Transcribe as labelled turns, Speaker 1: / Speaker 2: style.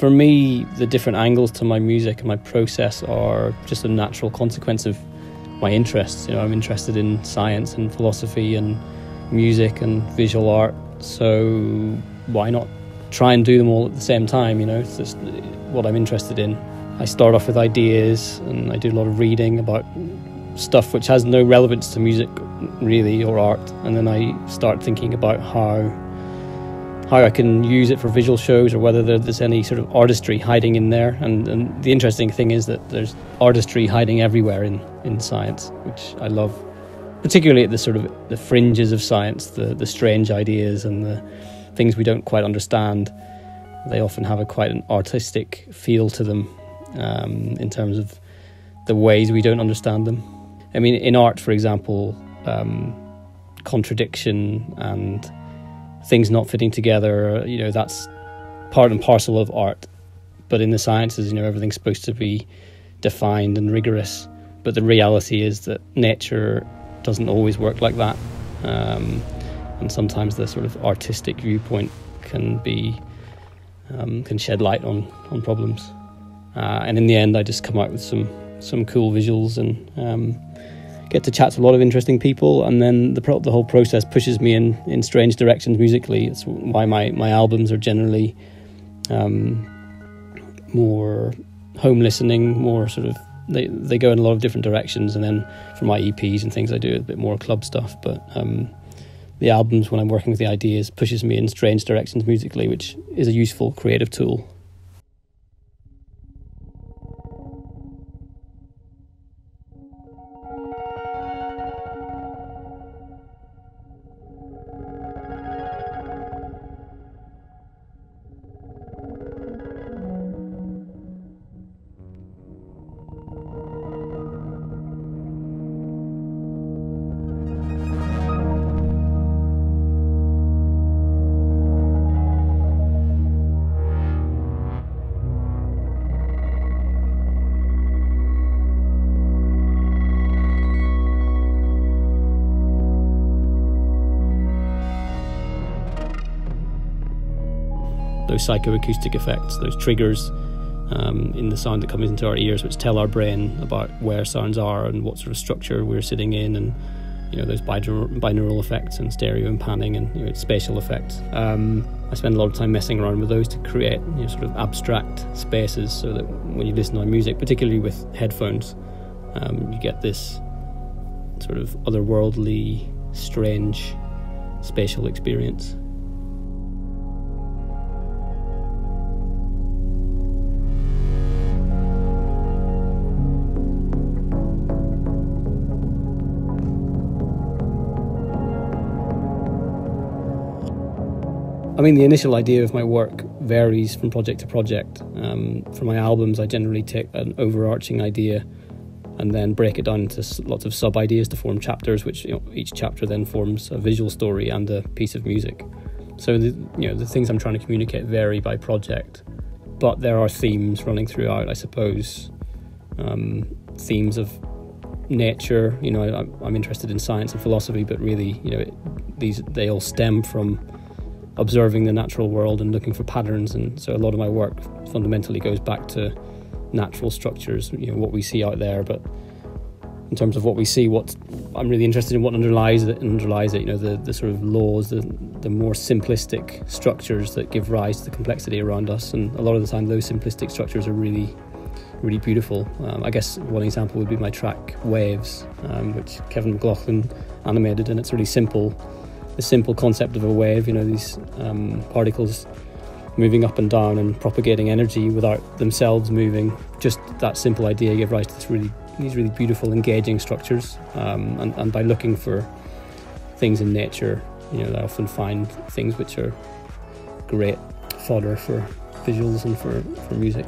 Speaker 1: For me, the different angles to my music and my process are just a natural consequence of my interests. You know, I'm interested in science and philosophy and music and visual art, so why not try and do them all at the same time? You know, it's just what I'm interested in. I start off with ideas and I do a lot of reading about stuff which has no relevance to music really, or art, and then I start thinking about how I can use it for visual shows, or whether there's any sort of artistry hiding in there. And the interesting thing is that there's artistry hiding everywhere in science, which I love, particularly at the sort of the fringes of science, the strange ideas and the things we don't quite understand. They often have quite an artistic feel to them, in terms of the ways we don't understand them. I mean, in art, for example, contradiction and things not fitting together, you know, that's part and parcel of art. But in the sciences, you know, everything's supposed to be defined and rigorous. But the reality is that nature doesn't always work like that. And sometimes the sort of artistic viewpoint can shed light on problems. And in the end, I just come out with some cool visuals and get to chat to a lot of interesting people, and then the whole process pushes me in strange directions musically. It's why my albums are generally more home listening, more sort of they go in a lot of different directions. And then for my EPs and things, I do a bit more club stuff. But the albums, when I'm working with the ideas, pushes me in strange directions musically, which is a useful creative tool. Those psychoacoustic effects, those triggers in the sound that comes into our ears, which tell our brain about where sounds are and what sort of structure we're sitting in, and you know, those binaural effects and stereo and panning and, you know, spatial effects. I spend a lot of time messing around with those to create, you know, sort of abstract spaces, so that when you listen to my music, particularly with headphones, you get this sort of otherworldly, strange spatial experience. I mean, the initial idea of my work varies from project to project. For my albums, I generally take an overarching idea and then break it down into lots of sub-ideas to form chapters, which, you know, each chapter then forms a visual story and a piece of music. So the things I'm trying to communicate vary by project, but there are themes running throughout, I suppose. Themes of nature. You know, I'm interested in science and philosophy, but really, you know, they all stem from observing the natural world and looking for patterns. And so a lot of my work fundamentally goes back to natural structures, you know, what we see out there. But in terms of what we see, what I'm really interested in, what underlies it, you know, the sort of laws, the more simplistic structures that give rise to the complexity around us. And a lot of the time those simplistic structures are really, really beautiful. I guess one example would be my track Waves, which Kevin McLaughlin animated, and it's really simple. The simple concept of a wave, you know, these particles moving up and down and propagating energy without themselves moving. Just that simple idea gave rise to these really beautiful, engaging structures. And by looking for things in nature, you know, I often find things which are great fodder for visuals and for music.